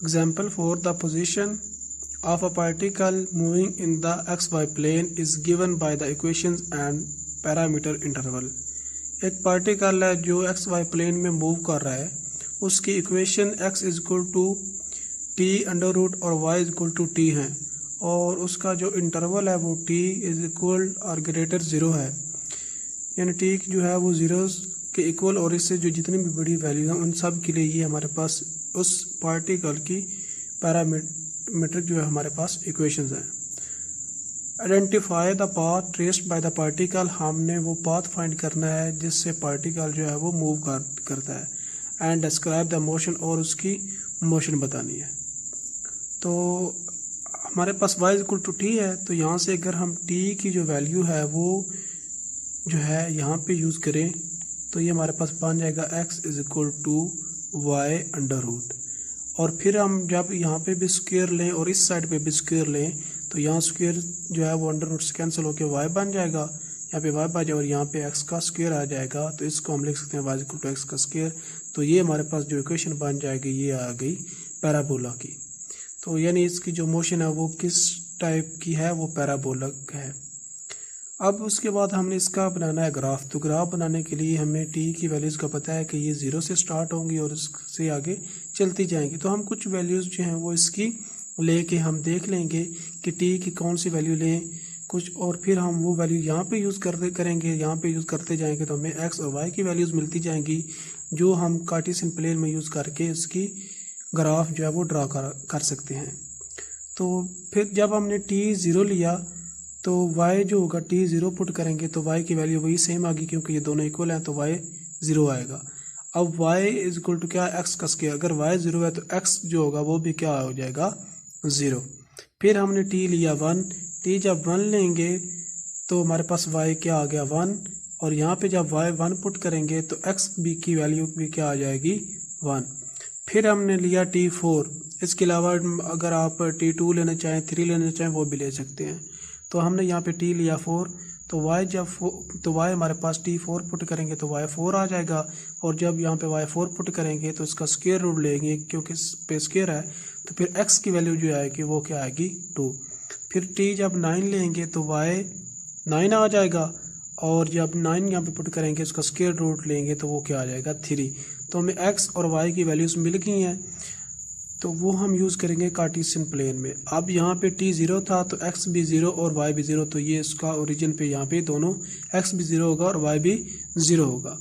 Example for the position of a particle moving in the xy plane is given by the equations and parameter interval. एक particle है जो X Y plane move मूव कर रहा है, उसकी equation x is equal to T under root और y is equal to T है, और उसका जो इंटरवल है वो t इज इक्वल और ग्रेटर ज़ीरो है, यानी t जो है वो ज़ीरो के इक्वल, और इससे जो जितनी भी बड़ी वैल्यू है उन सब के लिए ये हमारे पास उस पार्टिकल की पैरामीट्रिक जो है हमारे पास इक्वेशंस हैं। Identify the path traced by the particle, हमने वो पाथ फाइंड करना है जिससे पार्टिकल जो है वो मूव करता है। एंड डिस्क्राइब द मोशन, और उसकी मोशन बतानी है। तो हमारे पास y इक्वल टू टी है, तो यहाँ से अगर हम t की जो वैल्यू है वो जो है यहाँ पे यूज़ करें तो ये हमारे पास बन जाएगा x is equal to Y under root, और फिर हम जब यहाँ पे भी स्क्वायर लें और इस साइड पे भी स्क्वायर लें तो यहाँ स्क्वायर जो है वो अंडर रूट से कैंसिल होकर y बन जाएगा, यहाँ पे y बन जाएगा और यहाँ पे x का स्क्वायर आ जाएगा, तो इसको हम लिख सकते हैं y इक्वल टू x का स्क्वायर। तो ये हमारे पास जो इक्वेशन बन जाएगी ये आ गई पैराबोला की। तो यानी इसकी जो मोशन है वो किस टाइप की है, वो पैराबोलिक है। अब उसके बाद हमने इसका बनाना है ग्राफ। तो ग्राफ बनाने के लिए हमें t की वैल्यूज़ का पता है कि ये ज़ीरो से स्टार्ट होंगी और इससे आगे चलती जाएंगी। तो हम कुछ वैल्यूज़ जो हैं वो इसकी लेके हम देख लेंगे कि t की कौन सी वैल्यू लें कुछ, और फिर हम वो वैल्यू यहाँ पे यूज़ करेंगे, यहाँ पे यूज़ करते जाएंगे तो हमें x और y की वैल्यूज़ मिलती जाएंगी, जो हम कार्टेशियन प्लेन में यूज़ करके इसकी ग्राफ जो है वो ड्रा कर सकते हैं। तो फिर जब हमने t ज़ीरो लिया तो y जो होगा t ज़ीरो पुट करेंगे तो y की वैल्यू वही सेम आ गई, क्योंकि ये दोनों इक्वल हैं तो y ज़ीरो आएगा। अब y इज इक्वल टू क्या, x का स्क्वायर। अगर y ज़ीरो है तो x जो होगा वो भी क्या हो जाएगा, ज़ीरो। फिर हमने t लिया वन, t जब वन लेंगे तो हमारे पास y क्या आ गया, वन, और यहाँ पे जब y वन पुट करेंगे तो x भी की वैल्यू भी क्या आ जाएगी, वन। फिर हमने लिया t फोर, इसके अलावा अगर आप t टू लेना चाहें, थ्री लेना चाहें वो भी ले सकते हैं। तो हमने यहाँ पे t लिया फोर, तो y हमारे पास t फोर पुट करेंगे तो y फोर आ जाएगा, और जब यहाँ पे y फोर पुट करेंगे तो इसका स्क्वायर रूट लेंगे क्योंकि इस पे स्क्वायर है, तो फिर x की वैल्यू जो आएगी वो क्या आएगी, टू। फिर t जब नाइन लेंगे तो y नाइन आ जाएगा, और जब नाइन यहाँ पे पुट करेंगे इसका स्क्वायर रूट लेंगे तो वो क्या आ जाएगा, थ्री। तो हमें x और y की वैल्यूज़ मिल गई हैं, तो वो हम यूज़ करेंगे कार्टेशियन प्लेन में। अब यहाँ पे t ज़ीरो था तो x भी ज़ीरो और y भी ज़ीरो, तो ये इसका ओरिजिन पे यहाँ पे दोनों x भी ज़ीरो होगा और y भी ज़ीरो होगा।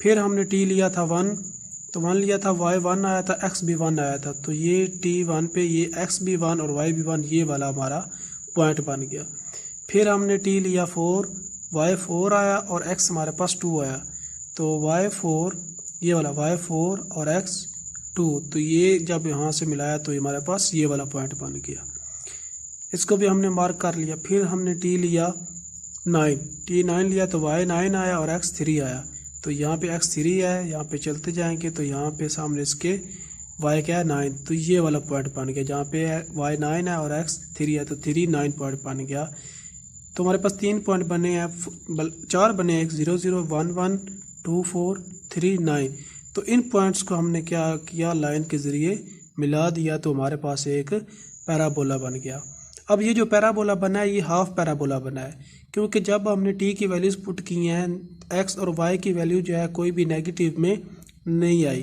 फिर हमने t लिया था वन, तो वन लिया था, y वन आया था, x भी वन आया था, तो ये t वन पे ये x भी वन और y भी वन, ये वाला हमारा पॉइंट बन गया। फिर हमने t लिया फोर, y फोर आया और x हमारे पास टू आया, तो y फोर ये वाला y फोर और x टू, तो ये जब यहाँ से मिलाया तो हमारे पास ये वाला पॉइंट बन गया। इसको भी हमने मार्क कर लिया। फिर हमने t लिया नाइन, t नाइन लिया तो y नाइन आया और x थ्री आया, तो यहाँ पे x थ्री है, यहाँ पे चलते जाएंगे तो यहाँ पे सामने इसके y क्या है, नाइन, तो ये वाला पॉइंट बन गया। जहाँ पे y नाइन है और x थ्री है तो थ्री नाइन पॉइंट बन गया। तो हमारे पास तीन पॉइंट बने हैं, चार बने, एक zero zero, one one, two four, three nine. तो इन पॉइंट्स को हमने क्या किया, लाइन के ज़रिए मिला दिया, तो हमारे पास एक पैराबोला बन गया। अब ये जो पैराबोला बना है ये हाफ पैराबोला बना है, क्योंकि जब हमने t की वैल्यूज़ पुट की हैं, x और y की वैल्यू जो है कोई भी नेगेटिव में नहीं आई,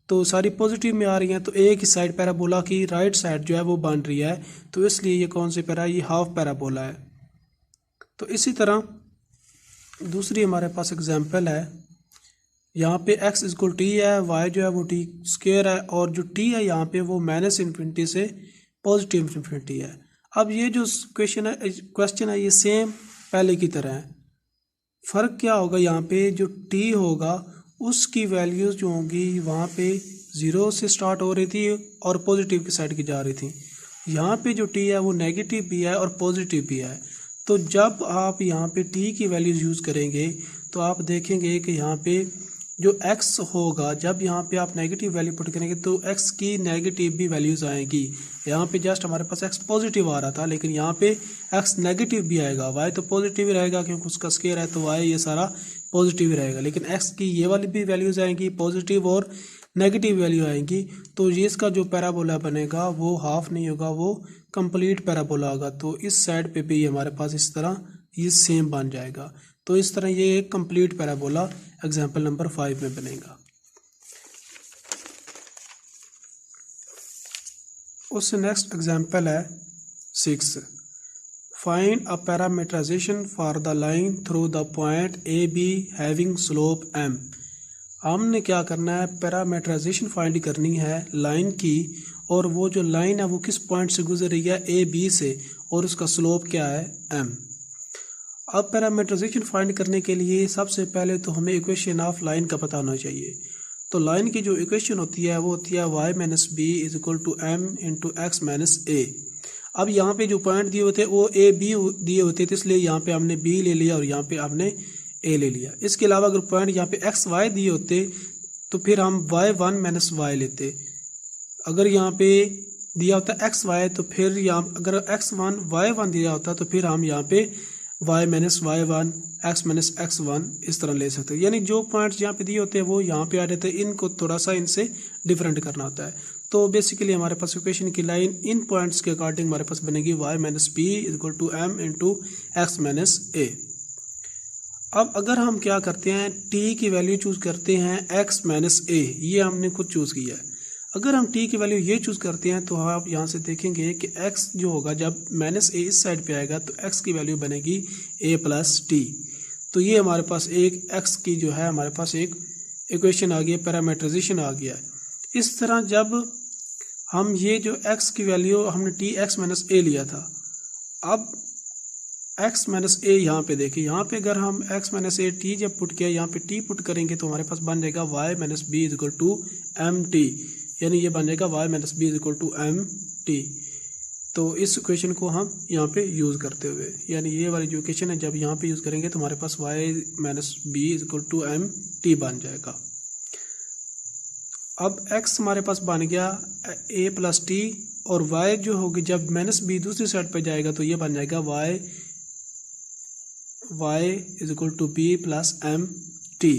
तो सारी पॉजिटिव में आ रही हैं, तो एक ही साइड पैराबोला की राइट साइड जो है वो बन रही है, तो इसलिए ये कौन सी ये हाफ पैराबोला है। तो इसी तरह दूसरी हमारे पास एग्जाम्पल है, यहाँ पे x इक्वल टी है, y जो है वो t स्क्वायर है, और जो t है यहाँ पे वो माइनस इन्फिनिटी से पॉजिटिव इन्फिनिटी है। अब ये जो क्वेश्चन है ये सेम पहले की तरह है, फ़र्क क्या होगा, यहाँ पे जो t होगा उसकी वैल्यूज़ जो होंगी वहाँ पे ज़ीरो से स्टार्ट हो रही थी और पॉजिटिव की साइड की जा रही थी। यहाँ पे जो t है वो नेगेटिव भी है और पॉजिटिव भी है। तो जब आप यहाँ पे t की वैल्यूज़ यूज़ करेंगे तो आप देखेंगे कि यहाँ पे जो x होगा, जब यहाँ पे आप नेगेटिव वैल्यू पुट करेंगे तो x की नेगेटिव भी वैल्यूज़ आएंगी। यहाँ पे जस्ट हमारे पास x पॉजिटिव आ रहा था, लेकिन यहाँ पे x नेगेटिव भी आएगा, y तो पॉजिटिव ही रहेगा क्योंकि उसका स्क्वायर है, तो y ये सारा पॉजिटिव रहेगा, लेकिन x की ये वाली भी वैल्यूज़ आएंगी पॉजिटिव और नेगेटिव वैल्यू आएंगी, तो ये इसका जो पैराबोला बनेगा वो हाफ नहीं होगा, वो कंप्लीट पैराबोला होगा। तो इस साइड पे भी हमारे पास इस तरह ये सेम बन जाएगा। तो इस तरह ये एक कंप्लीट पैराबोला एग्जाम्पल नंबर 5 में बनेगा। उससे नेक्स्ट एग्जाम्पल है 6। Find a parameterization for the line through the point A B having slope m। हमने क्या करना है, पैरामीटराइजेशन फाइंड करनी है लाइन की, और वो जो लाइन है वो किस पॉइंट से गुजर रही है, ए बी से, और उसका स्लोप क्या है m। अब पैरामीटराइजेशन फाइंड करने के लिए सबसे पहले तो हमें इक्वेशन ऑफ लाइन का पता होना चाहिए। तो लाइन की जो इक्वेशन होती है वो होती है y minus B is equal to m into x minus a. अब यहाँ पे जो पॉइंट दिए होते हैं वो ए बी दिए होते थे, इसलिए यहाँ पे हमने b ले लिया और यहाँ पे हमने a ले लिया। इसके अलावा अगर पॉइंट यहाँ पे एक्स वाई दिए होते तो फिर हम y1 माइनस वाई लेते। अगर यहाँ पे दिया होता एक्स वाई तो फिर यहाँ अगर x1 y1 दिया होता तो फिर हम यहाँ पे y minus y1 x minus x1 इस तरह ले सकते हैं। यानी जो पॉइंट्स यहाँ पे दिए होते हैं वो यहाँ पे आ जाते हैं, इनको थोड़ा सा इनसे डिफरेंट करना होता है। तो बेसिकली हमारे पास इक्वेशन की लाइन इन पॉइंट्स के अकॉर्डिंग हमारे पास बनेगी y minus B is equal to m into x minus a. अब अगर हम क्या करते हैं, t की वैल्यू चूज करते हैं x माइनस ए, ये हमने खुद चूज किया है। अगर हम t की वैल्यू ये चूज करते हैं तो आप यहाँ से देखेंगे कि x जो होगा जब माइनस ए इस साइड पे आएगा तो x की वैल्यू बनेगी a प्लस टी। तो ये हमारे पास एक x की जो है हमारे पास एक इक्वेशन आ गई है, पैरामीटराइजेशन आ गया है। इस तरह जब हम ये जो x की वैल्यू हमने टी एक्स माइनस ए लिया था, अब x माइनस ए यहाँ पे देखिए, यहाँ पे अगर हम x माइनस ए टी जब पुट किया यहाँ पे t पुट करेंगे तो हमारे पास बन जाएगा y minus B is equal to M T, यानी ये बन जाएगा y minus B is equal to M T. तो इस इक्वेशन को हम यहाँ पे यूज़ करते हुए, यानी ये वाली जो इक्वेशन है जब यहाँ पे यूज़ करेंगे तो हमारे पास y minus B is equal to M T बन जाएगा। अब x हमारे पास बन गया a प्लस टी, और y जो होगी जब माइनस बी दूसरी साइड पे जाएगा तो ये बन जाएगा y is equal to B plus M T.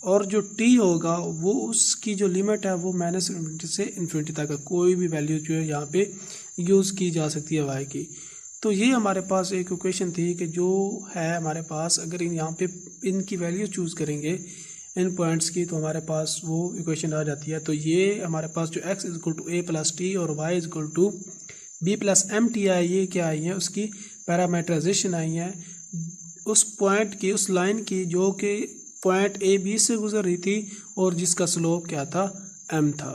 और जो t होगा वो उसकी जो लिमिट है वो माइनस इन्फिनिटी से इन्फिनिटी तक है, कोई भी वैल्यू जो है यहाँ पे यूज़ की जा सकती है y की। तो ये हमारे पास एक इक्वेशन थी कि जो है हमारे पास अगर यहाँ पे इनकी वैल्यू चूज़ करेंगे इन पॉइंट्स की तो हमारे पास वो इक्वेशन आ जाती है। तो ये हमारे पास जो x is equal to A plus T और y is equal to B plus M T आई, ये क्या आई है, उसकी पैरामीटराइजेशन आई है उस पॉइंट की, उस लाइन की जो कि पॉइंट ए बी से गुजर रही थी और जिसका स्लोप क्या था m था।